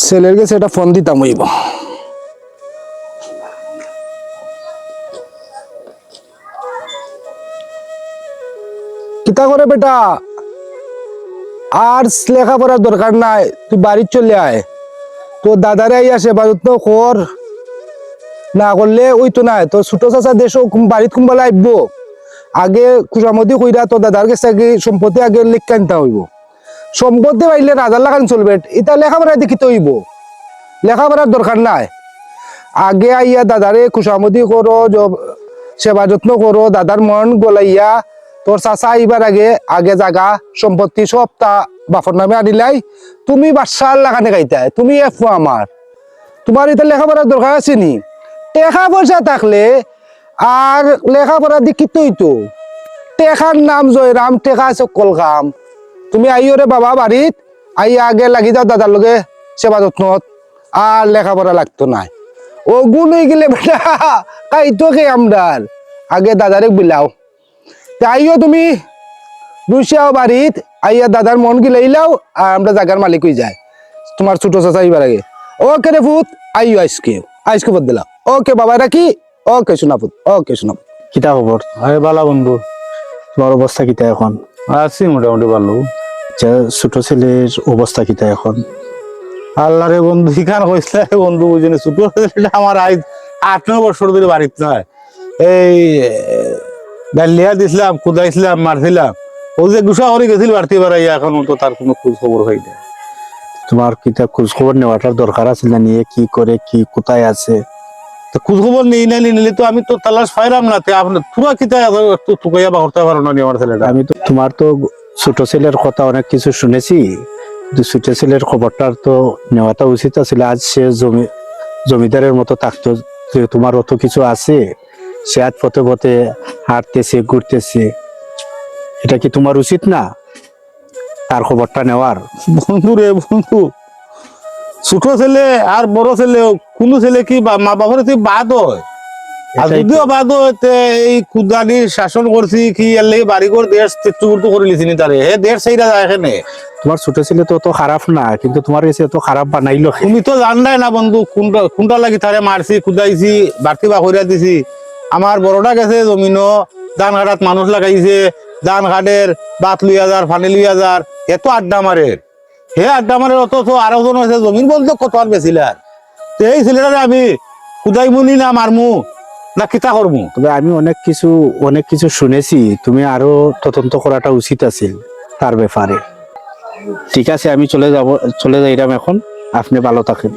ছেলের কাছে একটা ফোন দিতাম হইব। কিতা করে বেটা, আর লেখাপড়ার দরকার নাই, তুই বাড়ি চলে আয়। তোর দাদারে আইয়া সেবা যত্ন কর, না করলে ওই তো নাই। তোর ছোট চাচা দেশ বাড়িত কুম্বালা আইব, আগে খুশামতি কইরা তোর দাদার কাছে আগে সম্পত্তি আগে লিখ আনতে হইব। সম্পত্তি পাইলে রাজার লাগান চলবে, এটা লেখাপড়া দেখিতে হইব, লেখাপড়ার দরকার নাই। আগে আইয়া দাদারে খুশামতি করো, সেবা যত্ন করো, দাদার মন গলাইয়া তোর চাচা আইবার আগে আগে জাগা সম্পত্তি সব তা বাপর নামে আনিলাই। তুমি বাদশার লাগানে গাইতাই, তুমি এফু আমার, তোমার এটা লেখাপড়ার দরকার আছে নি? টেকা পয়সা থাকলে আর লেখাপড়া দিকিত হইতো। টেকার নাম জয়রাম, টেকা সকল কাম। তুমি আইও রে বাবা বাড়িত, আইয়া আগে লাগি যাও দাদার লগে সেবা যত্নত, আর লেখাপড়া লাগতো নাই। ওগুন হয়ে গেলে বেটা কাইতো কে আমরার, আগে দাদারে বিলাও। আইও তুমি রুশিয়াও বাড়িত, আইয়া দাদার মন গিলাইলাও, আর আমরা জায়গার মালিক হয়ে যায়। তোমার ছোট চাচা আইবার আগে ওকে রে ফুত, আইও আজকে আজকে বদ দিলাম। ওকে বাবা রাখি, ওকে শোনা ফুত, ওকে শোনা। কিতা খবর? আরে বালা বন্ধু, তোমার অবস্থা কিতা এখন? আছি মোটামুটি ভালো। ছোট ছেলের অবস্থা কিতা এখন? আল্লাহ রে বন্ধু, ইখান কইসলে বন্ধু বুঝিনি, ছোট ছেলেটা আমার আজ 8-9 বছর ধরে বাড়িতে নয়। এই গালিয়া দিছিলাম, কুদাইছিলাম, মারছিলাম, ও যে গুসা করে গেছিল বাড়তি বাড়াইয়া, এখন তো তার কোনো খোঁজ খবর হয় না। তোমার কিতা খোঁজ খবর নেওয়াটার দরকার আছে না? নিয়ে কি করে, কি কোথায় আছে? তো খোঁজ খবর নিলে তো আমি তো তালাশ পাইলাম না। আপনার তোরা কিতা একটু তুকাইয়া বা করতে পারো না আমার ছেলেটা? আমি তো তোমার তো ছোট ছেলের কথা অনেক কিছু শুনেছি, কিন্তু ছোট ছেলের খবরটার তো নেওয়াটা উচিত আছিল। আজ সে জমিদারের মতো থাকতো, যে তোমার অত কিছু আছে, সে আজ পথে পথে হাঁটতেছে, ঘুরতেছে, এটা কি তোমার উচিত না তার খবরটা নেওয়ার? বন্ধু রে বন্ধু, ছোট ছেলে আর বড় ছেলে, কোন ছেলে কি মা বাবার বাদ হয়? আর যদিও বাদ হইতে এই কুদানি শাসন করছি কি এর লাগি বাড়ি ঘর দেশ চুরতো করে লিছিনি তারে, হে দেশ সেইটা যায় এখানে। তোমার ছোট ছেলে তো অত খারাপ না, কিন্তু তোমার কাছে এত খারাপ বানাইলো। তুমি তো জানলাই না বন্ধু, কোনটা লাগি তারে মারছি, কুদাইছি, বাড়তি বা করিয়া দিছি। আমার বড়টা গেছে জমিনও, ধান ঘাটাত মানুষ লাগাইছে, ধান ঘাটের বাত লুই হাজার, ফানি লুই হাজার, এত আড্ডা মারে। হে আড্ডা মারে, অথচ আরো জন হয়েছে জমিন বলতে কত আর বেছিলার। এই ছেলেটারে আমি কুদাইমুনি না মারমু না কিতা করবো? তবে আমি অনেক কিছু শুনেছি, তুমি আরো তদন্ত করাটা উচিত আছিল তার ব্যাপারে। ঠিক আছে, আমি চলে যাইলাম এখন, আপনি ভালো থাকেন।